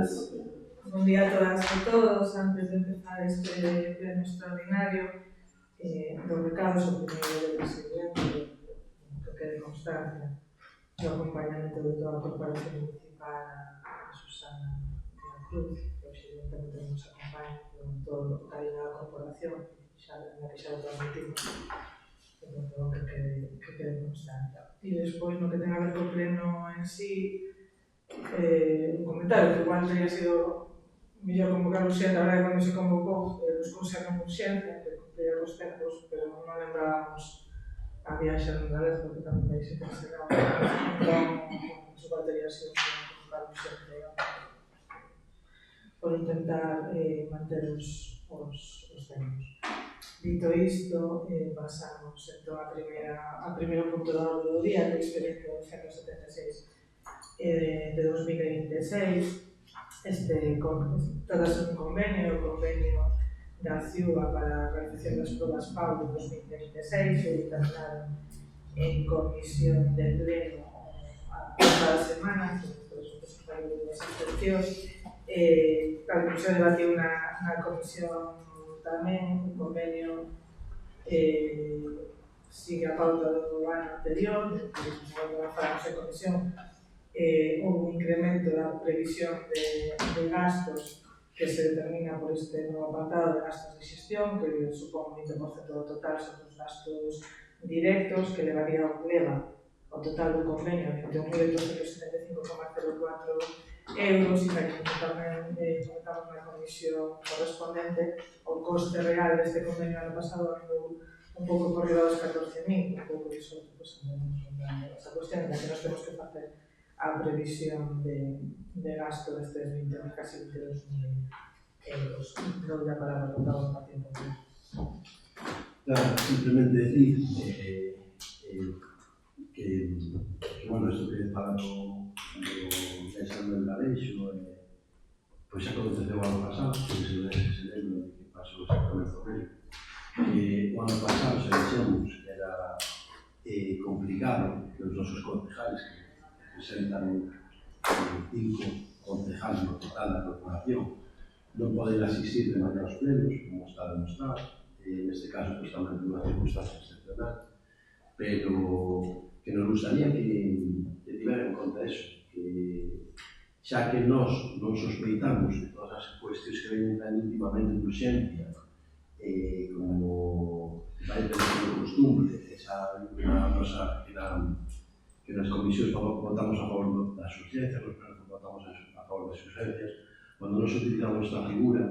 todas. Buen día a todas e todos. Antes de empezar este pleno extraordinario, dos recados, o primeiro do presidente, que quede constancia do acompañamento de toda a Corporación Municipal a Susana de la Cruz, que evidentemente nos acompaña con todo o cariño da Corporación, na que xa o transmitimos, que quede constancia. E despois, no que ten a ver co pleno en sí, un comentario que igual teria sido mellor convocar urxente, a verdade, cando se convocou, buscouse a non urxente, que cumplía os tempos, pero non lembrábamos a viaxe en galego, porque tamén vai ser cancelado. Entón, igual teria sido convocar urxente, por intentar manter os tempos. Dito isto, pasamos entón a primeiro punto da orde do día, que é o expediente 176 de 2026. Tratase un convenio, o convenio da CIUA para a realización das probas PAU de 2026, foi determinado en comisión de pleno a pasada semana, por os resultados das abstencións. A comisión debatiu na comisión tamén un convenio sigue a pauta do ano anterior, cando falamos en comisión, houve un incremento da previsión de gastos que se determina por este novo apartado de gastos de xestión, que supón un 20% do total son os gastos directos, que leva o total do convenio a 21.875,04 euros, e tamén comentamos na comisión correspondente o coste real deste convenio ano pasado andou un pouco por riba dos 14.000, un pouco iso, andamos lembrando esa cuestión, que nos temos que facer a previsión de gasto destes casi 22.000 euros. Non dá para recortar un tiempo. Claro, simplemente decir que bueno, isto que fala do examen de Aleixo, pois xa aconteceu o ano pasado, que se lembra de que pasou exactamente o mesmo. O ano pasado se dixemos que era complicado que os nosos concejales que presentan 5 concejales no total da corporación non poden asistir de maneira aos plenos, como está demostrado. Neste caso, pues, tamén por unha circunstancia excepcional, pero que nos gustaría que tiver en conta eso, que xa que nós non sospeitamos de todas as cuestións que ven tan íntimamente de urxencia, como vai tendo costumbre, esa nosa que nas comisións votamos a favor das urgencias, nos plenos votamos a favor das urgencias. Quando nos utilizamos esta figura,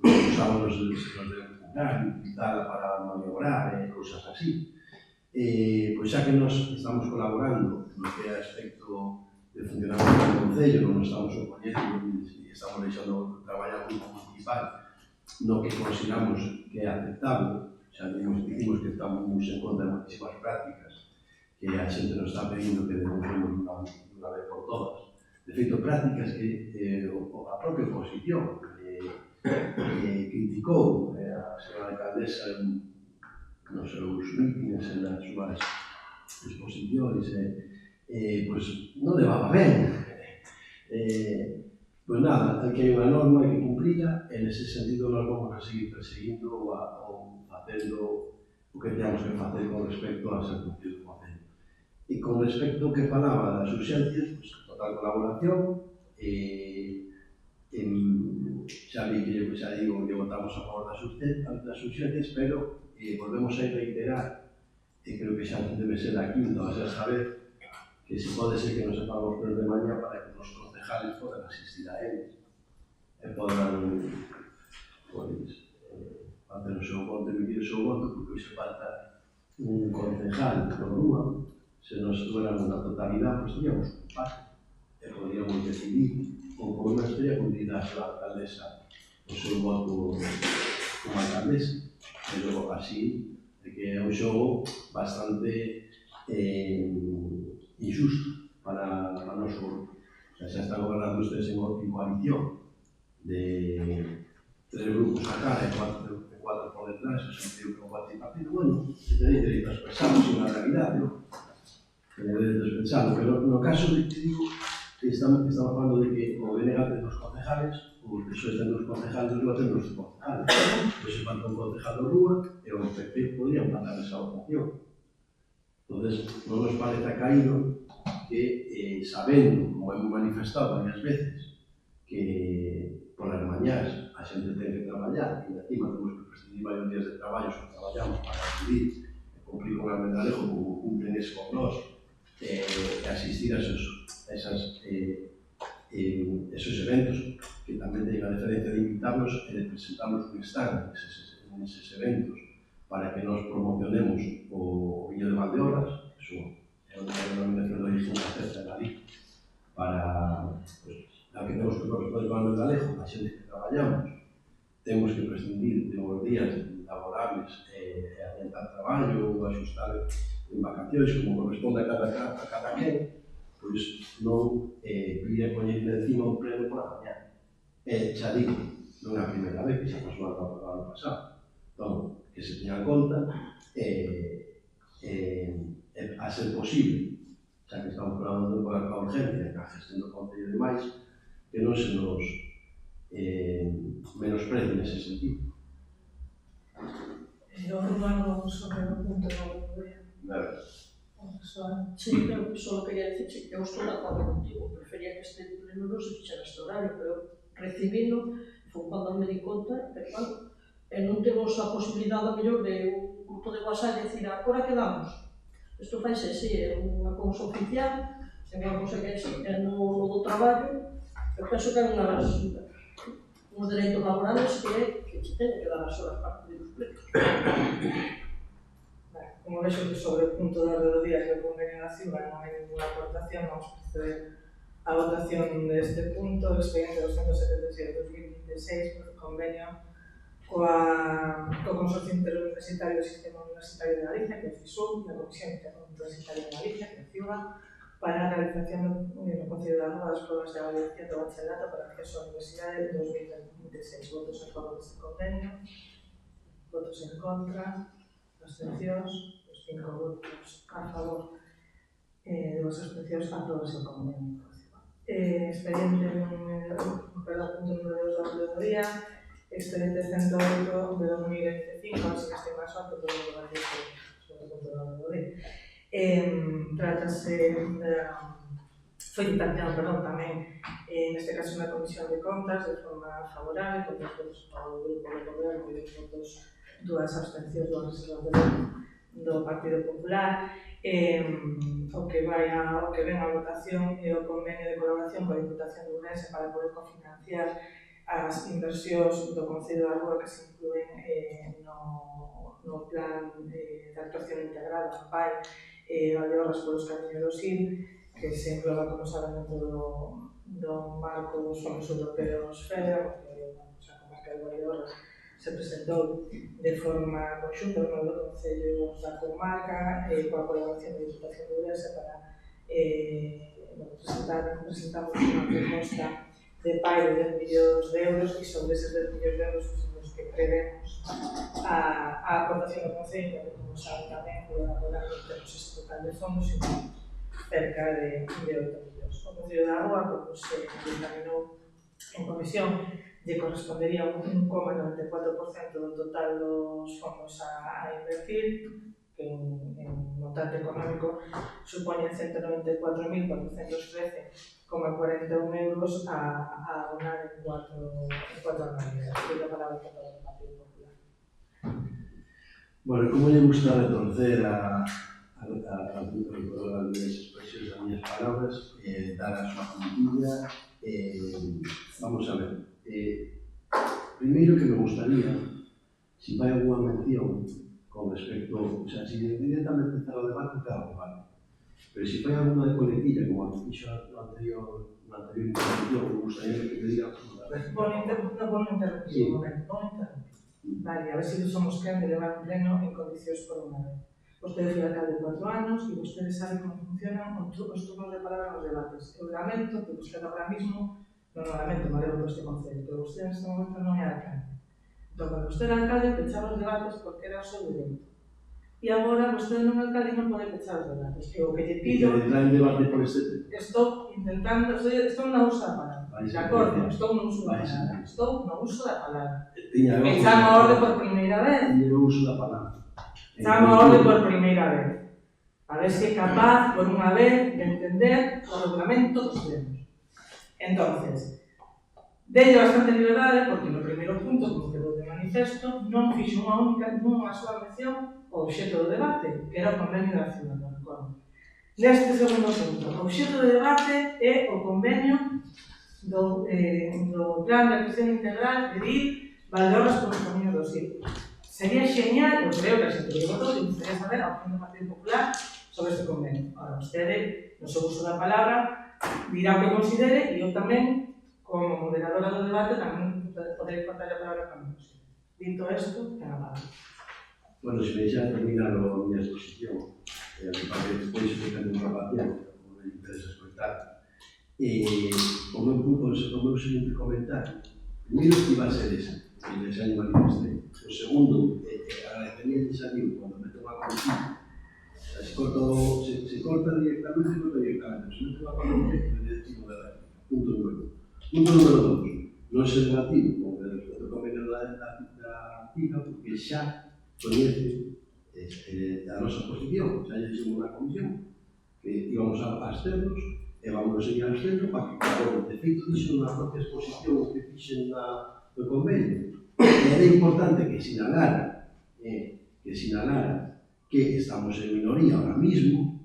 usámonos de empujar, utilizarla para maniobrar e cousas así. Pois xa que nos estamos colaborando no que é aspecto de funcionamento do Concello, non nos estamos opoñendo e estamos deixando traballar un grupo municipal no que consideramos que é aceptable, xa dicimos que estamos en contra de moitísimas prácticas que a xente nos está pedindo que denunciemos unha vez por todas. De feito, prácticas que a propia oposición criticou a señora alcaldesa nos seus mítines e nas súas exposicións, pois non levaba ben. Pois nada, que hai unha norma que cumplida, e nese sentido nós vamos a seguir perseguindo ou facendo o que teamos que facer con respecto ás actuacións do Concello. E con respecto ao que falaba das urxencias, pois total colaboración, xa digo que votamos a favor das urxencias, pero volvemos a reiterar, e creo que xa debe ser a quinta ou a sexta vez, que se pode ser que nos sepamos por de mañá para que os concejales podan asistir a eles e podan facer o seu voto, emitir o seu voto, porque hoxe falta un concejal por rúa. Se nos tuéramos na totalidade, pois teríamos un empate e podríamos decidir, ou como non estaría cumplida a súa alcaldesa o seu voto como alcaldesa, pero así é que é un xogo bastante injusto para o noso grupo. Xa están gobernando ustedes en coalición de 3 grupos a cara e 4 por detrás, eso creo que é un partido, bueno, se tenéis dereito a expresarlo sin a realidade, non? Tenéis dereito a expresarlo, pero no caso de que digo, estamos falando de que o BNG ten dos concejales, o PSOE ten dos concejales, o ten dos concejales. Pois se falta un concejal do Rúa, e o PP podría empatar esa votación. Entón, non nos parece caído que, sabendo, como hemos manifestado varias veces, que polas mañás a xente ten que traballar, e encima temos que prescindir varios días de traballo se traballamos para acudir e cumprir con a Mendalejo como cumplen ese con nós, e asistir a esos eventos que tamén teñen a diferencia de invitarnos e de presentarnos un stand neses eventos para que nos promocionemos o viño de Valdeorras, eso é unha denominación de origen acerca de Galicia, para a que temos que corresponder con o Mendalejo, a xente que traballamos, temos que prescindir de uns días laborables e adiantar traballo ou axustar en vacacións como corresponde a cada quen, pois non vir a poñer encima un pleno por a mañá. Xa digo, non é a primeira vez que xa pasou o ano pasado. Entón, que se teña en conta a ser posible, xa que estamos falando da urgencia que a gestión do Concello de máis, que non se nos menosprecie nese sentido. O Urbano sobre o punto Claro. Sí, pero só quería dicir que eu estou de acordo contigo. Prefería que este pleno non se fixera este horario, pero recibino, foi cando me di conta, pero bueno, non temos a posibilidade, a mellor, de un grupo de WhatsApp decir, agora quedamos. Isto faise así, é unha cousa oficial, é unha cousa que é no do traballo, eu penso que é uns dereitos laborales que se teñen que dar as horas para cumprir os plenos. Como vexo que sobre o punto de orde do día que o convenio da CIUA non hai ninguna aportación, vamos a proceder a votación deste punto, o expediente 276/2026, por convenio co Consorcio Interuniversitario do Sistema Universitario de Galicia, que é o CISUG, e a Comisión Interuniversitaria de Galicia, que é a CIUA, para a realización no Concello da Rúa das provas de avaliación do bachillerato para acceso á Universidade de 2026. Votos a favor deste convenio, votos en contra, abstencións, os 5 votos a favor de vos abstencións a todos o convenio. Expediente punto número 2 do día, expediente 108 de 2025, así que este máis alto todo o debate sobre o punto do día. Trátase foi dictaminado, tamén, neste caso na Comisión de Contas, de forma favorable, con 2 votos ao Grupo do Goberno e 2 votos, 2 abstencións, 2 reservas de voto do Partido Popular. O que ven a votación é o convenio de colaboración coa Diputación de Ourense para poder cofinanciar as inversións do Concello da Rúa que se incluen no plan de actuación integrada no PAI Valdeorras polos camiños do SIL, que se engloba, como saben, dentro do marco dos fondos europeos FEDER, que a comarca de Valdeorras se presentou de forma conxunta no do Concello da comarca coa colaboración da Diputación de Ourense para presentamos unha proposta de PAI de 10 millóns de euros, e sobre eses 10 millóns de euros os que prevemos a aportación do Concello, que, como saben tamén, colaborar non temos este total de fondos, sino cerca de 8 millóns. O Concello da Rúa, como se dictaminou en comisión, lle correspondería un 1,94% do total dos fondos a invertir, que en montante económico supoñen 194.413,41 euros a abonar en 4 anualidades. Doy la palabra para el Partido Popular. Bueno, como lle gusta retorcer as expresións das miñas palabras, dar a súa puntilla, vamos a ver. Primeiro que me gustaría, se vai alguna mención con respecto, o sea, se directamente está o debate, claro, vale. Pero se fai alguna de coletilla, como a que fixo na anterior intervención, me gustaría que me diga unha vez. Vou interrumpir un momento, Vale, a ver se somos quen de levar un pleno en condicións por unha vez. Vostede foi alcalde 4 anos e vostede sabe como funcionan os turnos de palabra nos debates. Eu lamento que vostede agora mismo, non lamento, me levo por este concello, pero vostede neste momento non é alcalde. Entón, cando vostede era alcalde, pechaba os debates porque era o seu dereito. E e agora vostede non alcalde non pode pechar os debates. E o que lle E pido... que entrar en debate por este tema. Estou intentando, estou no uso da palabra. De acordo, estou no uso da palabra. Estou no uso da palabra. Me chama a orde por primeira vez. Tiña o uso da palabra. Chama a orde por primeira vez. A ver se é capaz, por unha vez, de entender o regulamento dos plenos. Entonces, delle bastante liberdade, porque no primeiro punto, como quedou de manifesto, non fixo unha sola mención ao obxecto do debate, que era o convenio da ciudad, non recordo. Neste segundo punto, o obxecto do debate é o convenio do Plan de Actuación Integral de DIR Valdeorras polos Camiños do Sil. Sería genial, eu creo que a xente que votou, que gustaría saber a opinión do Partido Popular sobre este convenio. Ahora, vostede, no seu uso da palabra, dirá o que considere e eu tamén, como moderadora do debate, tamén poderei contar a palabra para mí. Dito isto, ten a palabra. Bueno, se me deixa terminar a miña exposición, para que despois se ten unha grabación, como me interesa escoitar. O meu seguinte comentario, primeiro que iba a ser ese, que xa lle manifestei. O segundo, agradecería que saliu cando meto unha consulta. Se corta directamente, corta directamente. Se meto unha consulta, que me decido de réplica. Punto número 1. Punto número 2. Non se debativo con o convenio da antiga, porque xa coñece a nosa posición. Xa lle dixemos na comisión que íbamos a absternos e vamos a seguir abstendo para que, claro, de feito, dixo na propia exposición que fixen no convenio. Era importante que sinalara que estamos en minoría ahora mismo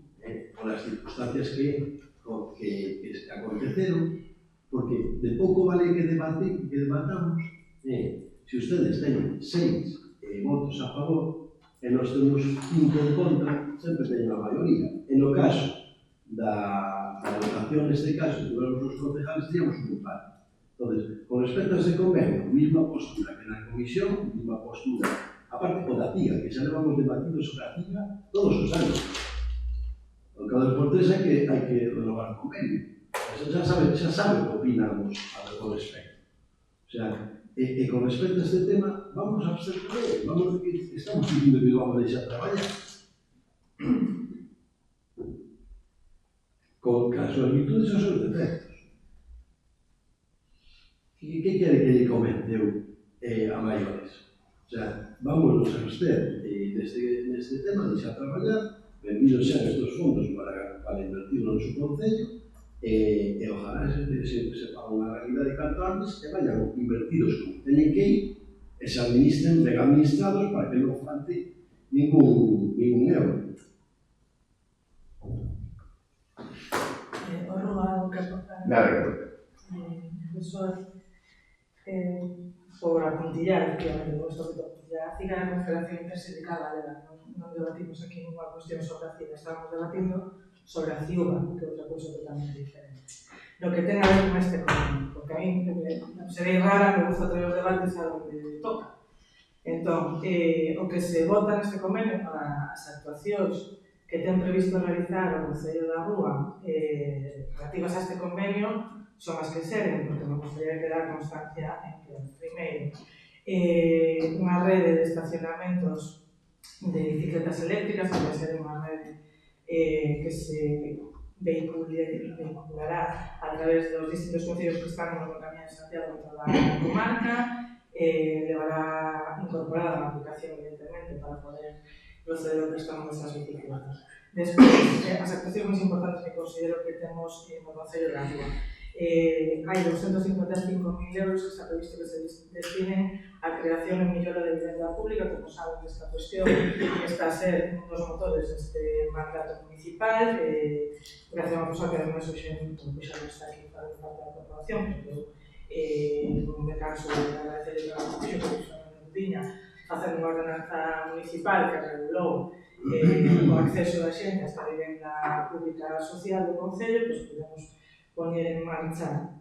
por as circunstancias que aconteceron, porque de pouco vale que debatamos se ustedes teñen 6 votos a favor e nós temos 5 en contra, sempre teñen a maioría. En o caso da votación, neste caso, que tivemos os concejales, teníamos un empate. Entonces, con respecto a ese convenio, mesma postura que na comisión, mesma postura, aparte con a TIGA, que xa levamos debatido sobre a TIGA todos os anos. O cada por tres hai que renovar o convenio. Xa sabe o que opinamos con respecto. O sea, e con respecto a este tema, vamos a abster vamos a que estamos dicindo que vamos a deixar traballar. Con as súas virtudes e os seus defectos. Que quere que lle comente eu a maiores? O sea, vamos a abster neste tema, deixar traballar, benvidos xa estes fondos para invertir no noso concello, e ojalá se faga unha realidade canto antes e vayan invertidos como teñen que ir e se administren ben administrados para que non falte ningún euro. O rogado que aportar. Profesor, por apuntillar, que é o nuestro apuntillar, a CIGA é a Confederación Intersindical Galega, non debatimos aquí ninguna cuestión sobre a CIGA, estamos debatindo sobre a CIUBA, que é outra cousa totalmente diferente. Lo que ten a ver con este convenio, porque a mí serei rara, me gusta traer os debates a donde toca. Entón, o que se vota neste convenio para as actuacións que ten previsto realizar o Concello da Rúa relativas a este convenio son as que seguen, porque me gustaría que dar constancia en que, primeiro, unha rede de estacionamentos de bicicletas eléctricas, que vai ser unha rede que se vehiculará a través dos distintos concellos que están no Camiño de Santiago de toda a comarca, levará incorporada a aplicación, evidentemente, para poder proceder ao prestamo desas bicicletas. Despois, as actuacións máis importantes que considero que temos no Concello da Rúa. Hai 255.000 euros que está previsto que se destinen a creación e mellora de vivenda pública. Como saben, esta cuestión está a ser un dos motores deste mandato municipal, gracias a unha cosa que además hoxe non está aquí para parte da corporación, pero non me canso de agradecerle a la Constitución, porque son unha rutina facendo unha ordenanza municipal que regulou o acceso da xente a esta vivenda pública social do Concello, pois podemos poñer en marcha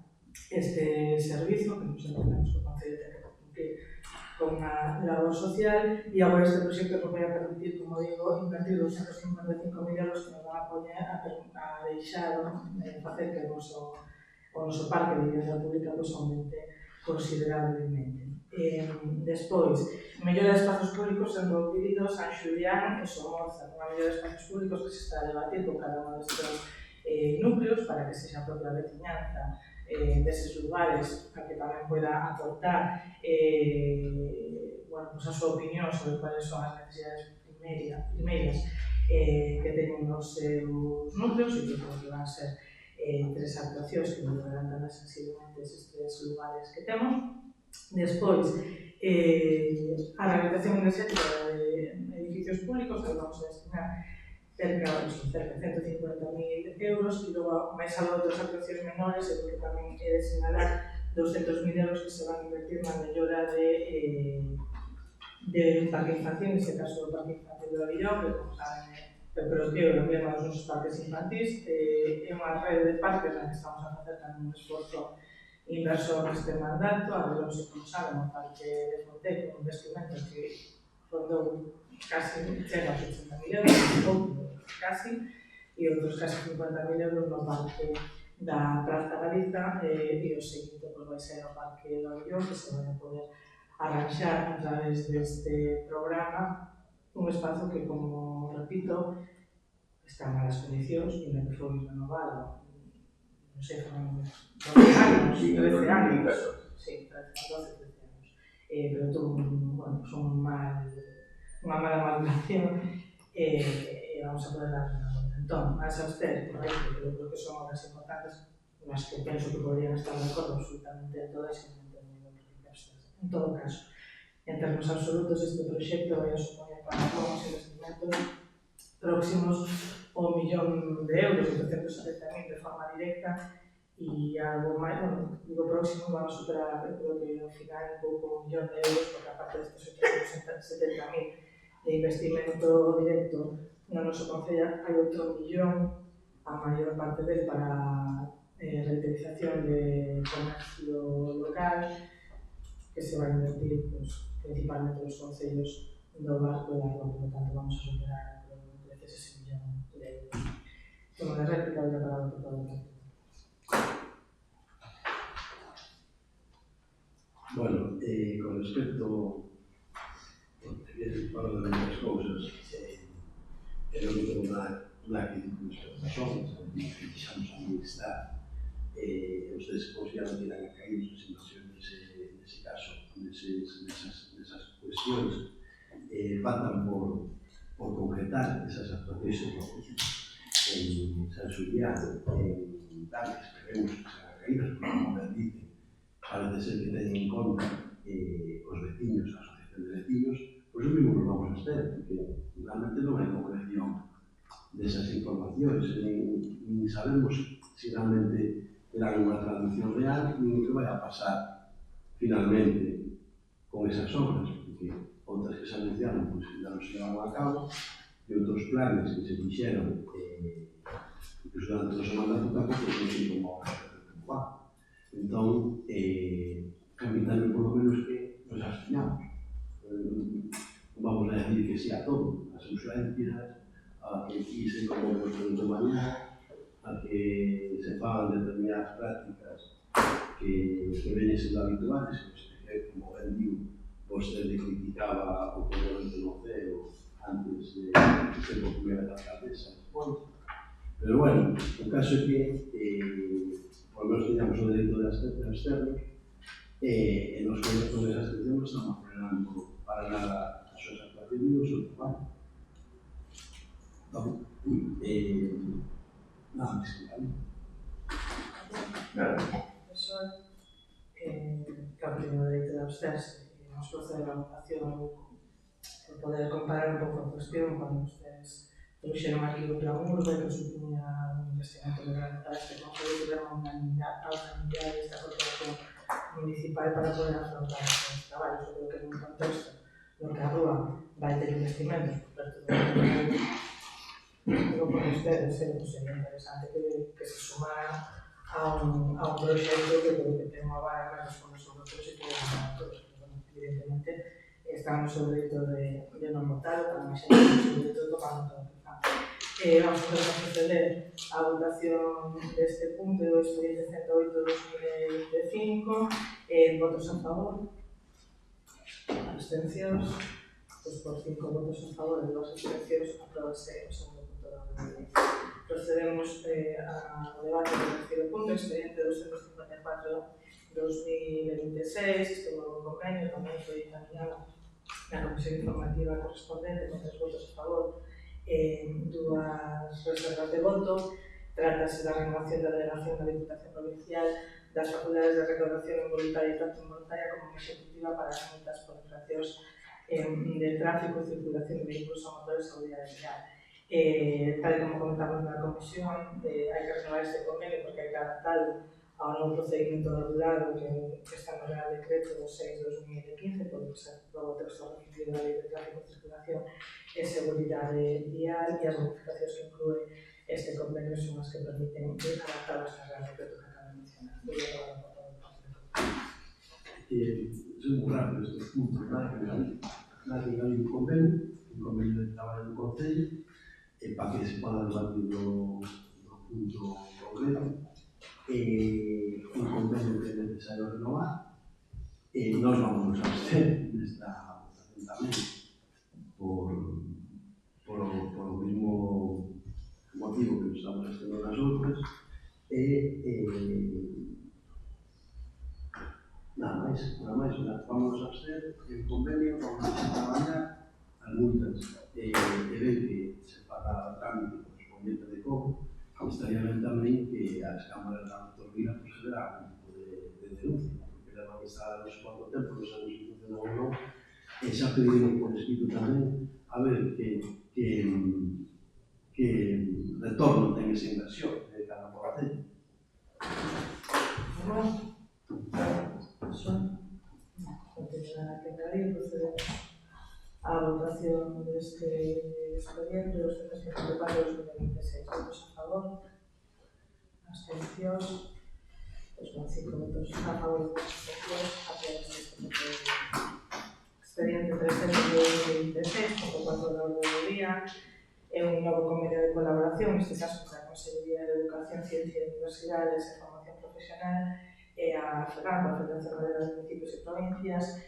este servizo, que nos entendemos que o Concello ten que cumplir con unha labor social, e agora este proxecto nos vai a permitir, como digo, invertir 255.000 euros que nos van a poñer a deixar facer que o noso parque de vivenda pública aumente considerablemente. Despois, mellora de espazos públicos en Rouvido, San Xulián e Somoza, unha mellora de espazos públicos que se está a debatir con cada un destes núcleos para que sexa a propia veciñanza deses lugares para que tamén poida aportar bueno, pues a súa opinión sobre cuáles son as necesidades primeiras que teñen os seus núcleos e que van ser 3 actuacións que mellorarán tan sensiblemente estes 3 lugares que temos. Despois, a rehabilitación enerxética de edificios públicos, que vamos a destinar cerca de 150.000 euros, e logo máis algo de outras actuacións menores, e porque tamén é de sinalar 200.000 euros que se van a invertir na mellora de parque infantil, neste caso do parque infantil do Avillón, que como saben pero que é o emblema dos nosos parques infantís, é unha rede de parques na que estamos a facer tamén un esforzo inversor neste mandato. Avillón, se como saben, o parque de Fonte, con un investimento que rondou casi chega aos 80.000 euros, casi, e outros casi 50.000 euros no parque da Praza Galiza, e o seguinte vai ser o parque do Avillón, que se vai a poder arranxar a través deste programa un espazo que, como repito, está en malas condicións e no que foi renovado, non sei, foron 12 anos, 13 anos, sí, 12, 13 anos, pero tuvo unha mala maduración e vamos a poder dar unha volta. Entón, máis a usted, correcto, pero creo que son obras importantes nas que penso que podrían estar de acordo absolutamente en todas e non teñen abstenerse. En todo caso, en termos absolutos, este proxecto vai a supoñer para os investimentos próximos ao 1.000.000 de euros, 870.000 de forma directa, e algo máis, bueno, digo próximo, vamos a superar, creo que ao final un pouco 1.000.000 de euros, porque aparte destes 870.000 de investimento directo no noso concello, hai outro 1.000.000, a maior parte del para revitalización de comercio local, que se vai a invertir principalmente nos concellos do Barco e da Roma, por tanto vamos a superar ese 1.000.000 de euros. Como de réplica, voy a parar por todo el partido. Bueno, con respecto para de muchas cousas, eu non tengo nada que dicir con respecto ás obras, que quixamos administrar, os despois ya non tiran a caír as inversiones nese caso, nesas cuestións, faltan por concretar esas actuacións en San Xulián, en tal, que esperemos que sean caídas, porque como ben dicen, parece ser que teñen en conta os veciños, a asociación de veciños, pois o mismo nos vamos a hacer, porque realmente non hai concreción desas informacións, nin sabemos se realmente terán unha traducción real, nin que vai a pasar finalmente con esas obras, porque outras que se anunciaron pois ainda non se levaron a cabo, e outros planes que se fixeron que durante o noso mandato tampouco non se tomou a entón, a mí tamén por lo menos que nos abstiñamos. Vamos a decir que sí a todo, as urgencias, a que quise como nos de mañana, a que se fagan determinadas prácticas que veñen sendo habituales, que como ben digo, vostede criticaba o componente no CEO antes de ser por primeira alcaldesa. Pero bueno, o caso é que por lo menos teníamos o dereito de absternos e nos con esa abstención non estamos frenando para nada as súas actuacións e o seu traballo. Entón, nada máis que tal. Claro, teño o dereito de absterse e nos procede a votación por poder comparar un pouco a cuestión cando ustedes trouxeron aquí o plan urbe que supuña un investimento de gran para este concello que leva unha unidade desta corporación municipal para poder afrontar os traballos. Eu creo que nun contexto no que a rúa vai ter investimentos por perto do digo por ustedes, sería interesante que se sumaran a un proxecto que creo que ten unha vara máis con os outros e que a todos, evidentemente estamos no dereito de non votar, para máis xente no dereito de tomar nota do que fan. Vamos a proceder a votación deste punto do expediente 108/2025. Votos a favor? Abstencións, pois por 5 votos a favor e 2 abstencións, aprobase o segundo punto da orde do día. Procedemos ao debate do terceiro punto, expediente 254/2026, este novo convenio tamén foi encaminado na comisión informativa correspondente con 3 votos a favor e 2 reservas de voto. Trátase da renovación da delegación da Diputación Provincial das facultades de recaudación involuntaria e tanto involuntaria como ejecutiva para as multas por infraccións de tráfico, circulación de vehículos a motores e seguridade vial. Tal como comentamos na comisión, hai que renovar este convenio porque hai que adaptarlo ao novo procedimento regulado que está no Real Decreto 6/2015, por que se aprobou o texto referido da Lei de Tráfico, Circulación e Seguridade Vial, e as modificacións que inclúe este convenio son as que permiten adaptarlas ao Real Decreto que acabo de mencionar. Son moi rápido estes puntos, nada que hai un convenio de traballo do Concello, para que se poda debatir do punto concreto, un convenio que é necesario renovar, e nós vamos a abster nesta votación tamén por o mesmo motivo que estamos haciendo nas outras, nada máis, vamos a abster en convenio, vamos a traballar as multas e ver que se paga o trámite correspondiente de cobro. Estaría ben tamén que as cámaras da autonomía procederá a un tipo de denuncia, porque levan instalada non sei quanto tempo, non sabemos se funciona ou non, e xa pediremos por escrito tamén a ver que retorno ten esa inversión de cada población. Non teño nada que engadir, procedemos á votación deste expediente 254/2026. Votos a favor, abstencións, pois con 5 votos a favor e 2 abstencións, aprobamos este punto de expediente 300/2026, punto 4 da orde do día. É un novo convenio de colaboración, neste caso entre a Consellería de Educación, Ciencia e Universidades e Formación Profesional e a FEGAP, a Federación Galega de Municipios e Provincias,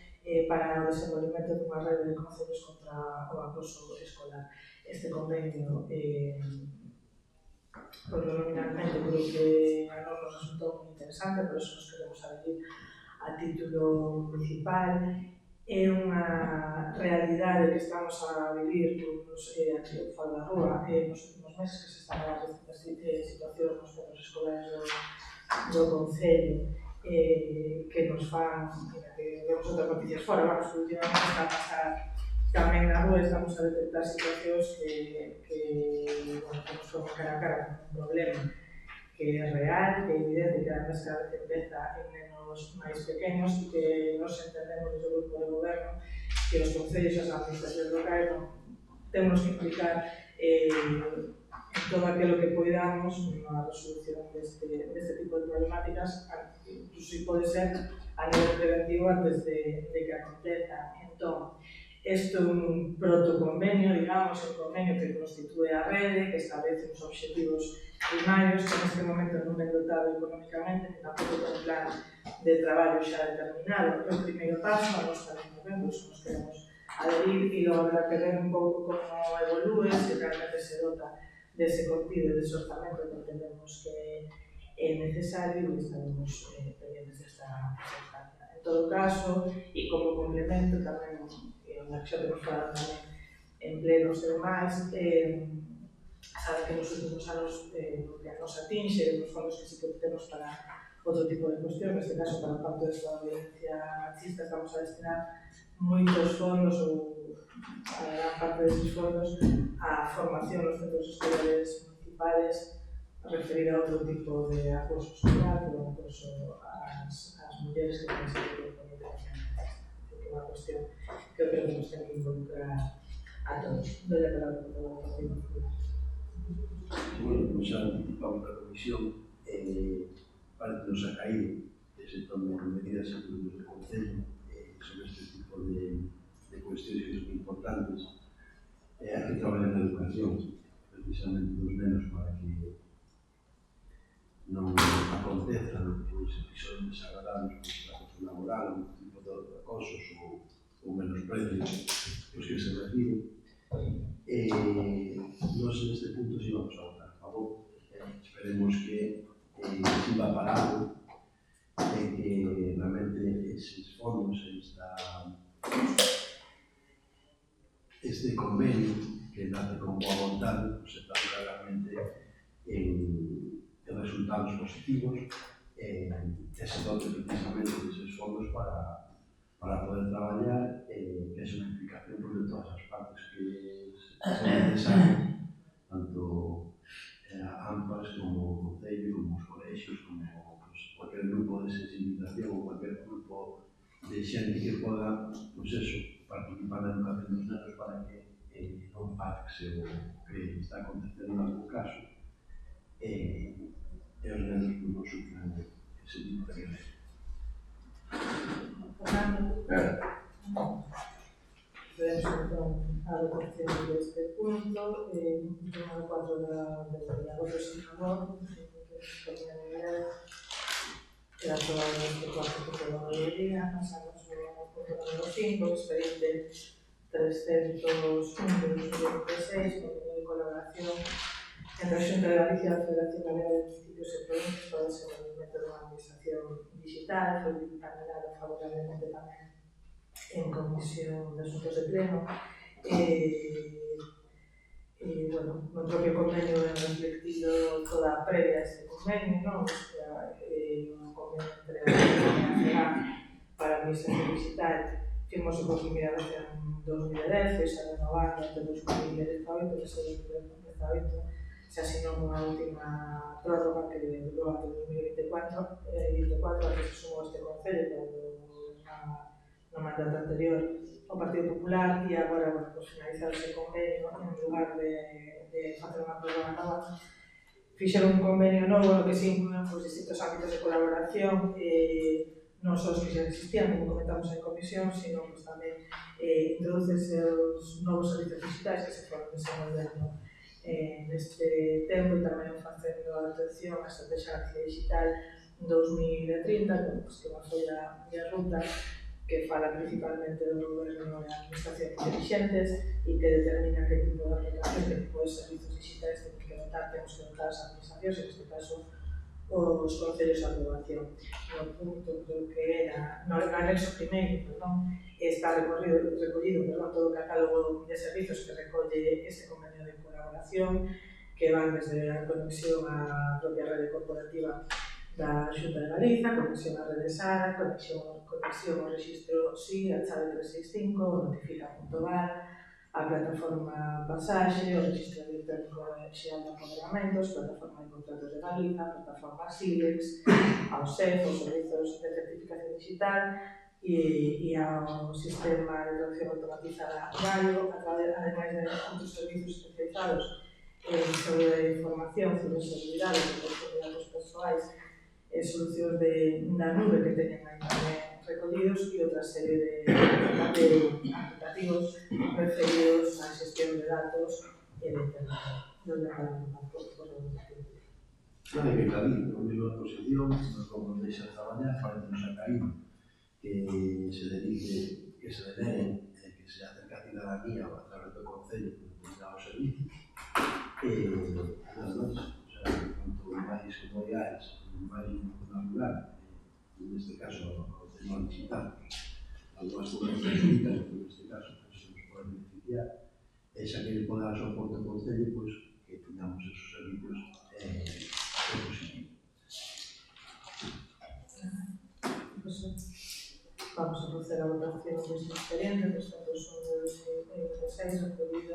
para o desenvolvemento dunha rede de concellos contra o acoso escolar. Este convenio, nominalmente, creo que a nós nos resultou moi interesante, por eso nos queremos adherir a título municipal. É unha realidade que estamos a vivir aquí fora da rúa nos últimos meses, que se están a dar distintas situacións nos centros escolares do Concello, que nos fan, que vemos outras noticias fora, vamos, que últimamente está a pasar tamén na rúa, estamos a detectar situacións que nos ponen cara a cara con un problema que é real, que é evidente, que además cada vez empeza en nenos máis pequenos e que nos entendemos desde o grupo de goberno que os concellos e as administracións locais temos que implicar en todo aquilo que poidamos na resolución deste tipo de problemáticas, incluso pode ser a nivel preventivo antes de que aconteza. Entón, isto é un protoconvenio, digamos, un convenio que constitúe a rede, que establece uns obxectivos primarios que neste momento non ven dotado económicamente, que tampouco ten un plan de traballo xa determinado. É o primeiro paso, a nós tamén nos vemos, nos queremos adherir e logo habrá que ver un pouco como evolúe, se realmente se dota dese contido, dese orzamento que entendemos que é necesario e estaremos pendientes desta instancia. En todo caso, e como complemento tamén, na que xa temos falado tamén en plenos e demais, sabe que nos últimos anos que nos atinxe, os fondos que sí que temos para outro tipo de cuestión, neste caso para o pacto de esta violencia machista, estamos a destinar moitos fondos ou a gran parte desses fondos a formación nos centros escolares municipales referida a outro tipo de acoso escolar, que é o acoso ás mulleres que ten ese tipo de violencia machista. É unha cuestión que eu creo que nos ten que involucrar a todos. Doy a palabra por toda a votación. Bueno, como xa anticipamos na comisión, parece-nos ha caído que se tomen medidas en grupos de concello sobre este tipo de cuestiones que son importantes. Hai que traballar na educación, precisamente dos nenos, para que non acontezan os episodios desagradables, como o acoso laboral, ou tipo de acosos ou ou menos precios os que se reciben. Nós neste punto sí vamos a votar a favor. Esperemos que siga parado e que realmente eses fondos, este convenio que nace con boa vontade, se traduzca realmente en resultados positivos, que se dote precisamente deses fondos para poder traballar, que é unha implicación de todas as partes que sean necesarias, tanto AMPAs como o Concello, como os colexios, como cualquier grupo de sensibilización ou cualquier grupo de xente que poda, participar na educación dos nenos para que non pase o que está acontecendo en algún caso e os nenos non sufran ese tipo de violencia. Fernando. Podemos entón a votación deste punto, número 4 da voto sin favor, que poña de idea, queda aprobado este cuarto punto da maioría. Pasamos ao punto número 5, expediente 301 de 2016, convenio de colaboración entre a Xunta de Galicia e a Federación Galega de Municipios e Provincias para o desenvolvemento da administración digital. Foi dictaminado favorablemente tamén en Comisión de Asuntos de Pleno. Bueno, no propio convenio é reflectido toda a previa a este convenio, non? Un convenio entre a Nacional para a Administración Digital firmouse por primeira vez en 2010 e se renovado até 2018, e se 2018 se asinou unha última prórroga que durou até 2024, a que se sumou este Concello no mandato anterior ao Partido Popular, e agora, bueno, pues, finalizar ese convenio, en lugar de facer unha prórroga nova, fixeron un convenio novo no que se incluen pues, distintos ámbitos de colaboración, non só os que xa existían, como comentamos en comisión, sino pues, tamén introducese os novos servicios digitais que se foron desenvolvendo neste tempo, e tamén facendo atención á Estrategia Digital 2030, pues, que é unha folla de ruta que fala principalmente do goberno e administracións inteligentes e que determina que tipo de aplicación, que tipo de servicios digitais temos que dotar as administracións, en este caso os concellos de aprobación. No punto, creo que era, no anexo primeiro, está recollido todo o catálogo de servicios que recolle este convenio de colaboración, que van desde a conexión á propia rede corporativa da Xunta de Galiza, conexión á rede SARA, conexión ao registro SI, a chave 365, notifica.gal, a plataforma Pasaxe, o registro electrónico xeral de apoderamentos, plataforma de contratos de Galiza, plataforma SILEX, ao SEF, os servizos de certificación digital e ao sistema de traducción automatizada Gallo, ademais de outros servizos especializados en seguridade de información, ciberseguridade, protección de datos persoais, solucións da nube que teñen aí tamén recollidos, e outra serie de aplicativos referidos á xestión de datos e de internet. Non me acaban por educación. Non hai que cadir, non digo a posición, nos vamos deixar traballar, parece-nos a caído que se dedique, que se deneguen, que se acerque a cidadanía a través do Concello por determinados servicios. Nada máis, quanto máis comodidades, máis natural, neste caso, o tema digital, algunhas coberturas únicas, que neste caso se nos pode beneficiar, e xa que pode dar soporte ao Concello, pois que teñamos esos servicios positivos. Vamos a proceder a votación deste expediente, dos datos son de 2016, referido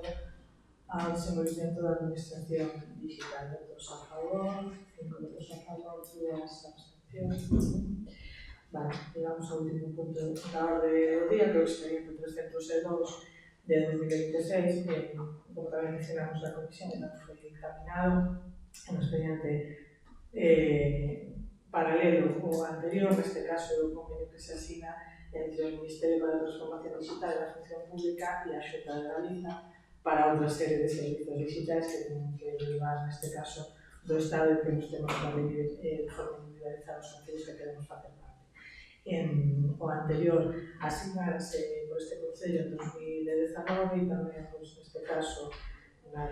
ao desenvolvimento da administración digital. Votos a favor, 5 votos a favor, 2 abstencións. Vale, llegamos ao último punto da orde do día, que é o expediente 302 de 2026, que, como tamén mencionamos na comisión, tamén foi dictaminado, un expediente paralelo ao anterior, neste caso o convenio que se asina entre o Ministerio para a Transformación Digital e a Función Pública e a Xunta de Galiza para outra serie de servicios digitais que teñen que derivar, neste caso, do Estado, e que nos temos que abrir de forma individualizada os concellos que queremos facer parte. O anterior asignarse por este Concello en 2019 e tamén, neste caso, na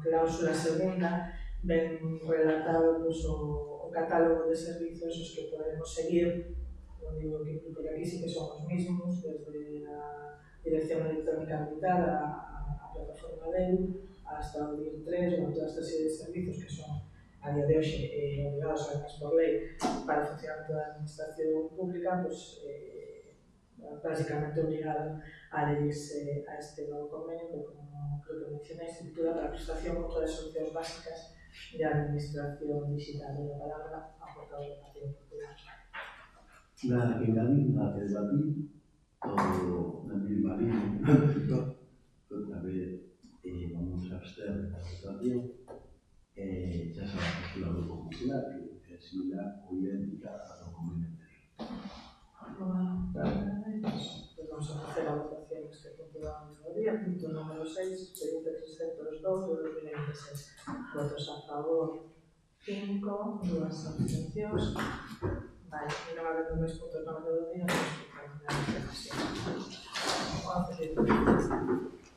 cláusula segunda, ven relatado o catálogo de servizos os que podemos seguir. Non digo que por aquí sí que son os mismos, desde a dirección electrónica militar, a plataforma DEU, hasta o DIR 3, toda esta serie de servizos que son a día de hoxe obligados además por lei para funcionar toda a administración pública, pues, básicamente obligado a adherirse a este novo convenio que, como creo que mencioné, estructura para a prestación contra as solucións básicas de administración digital. De la palabra a portavoz do Partido Popular. Nada que engadir, nada que debatir, todo na mesma línea. Outra vez vamos a abster da situación. Xa sabe a postura do Grupo Popular, que é similar ou idéntica a do convenio anterior. Pues vamos a hacer a votación este punto da día. Punto número 6, expediente 302 de 2026. Votos a favor 5, 2 abstencións. Vale, e non habendo máis puntos no orden do día, vamos a terminar esta sesión.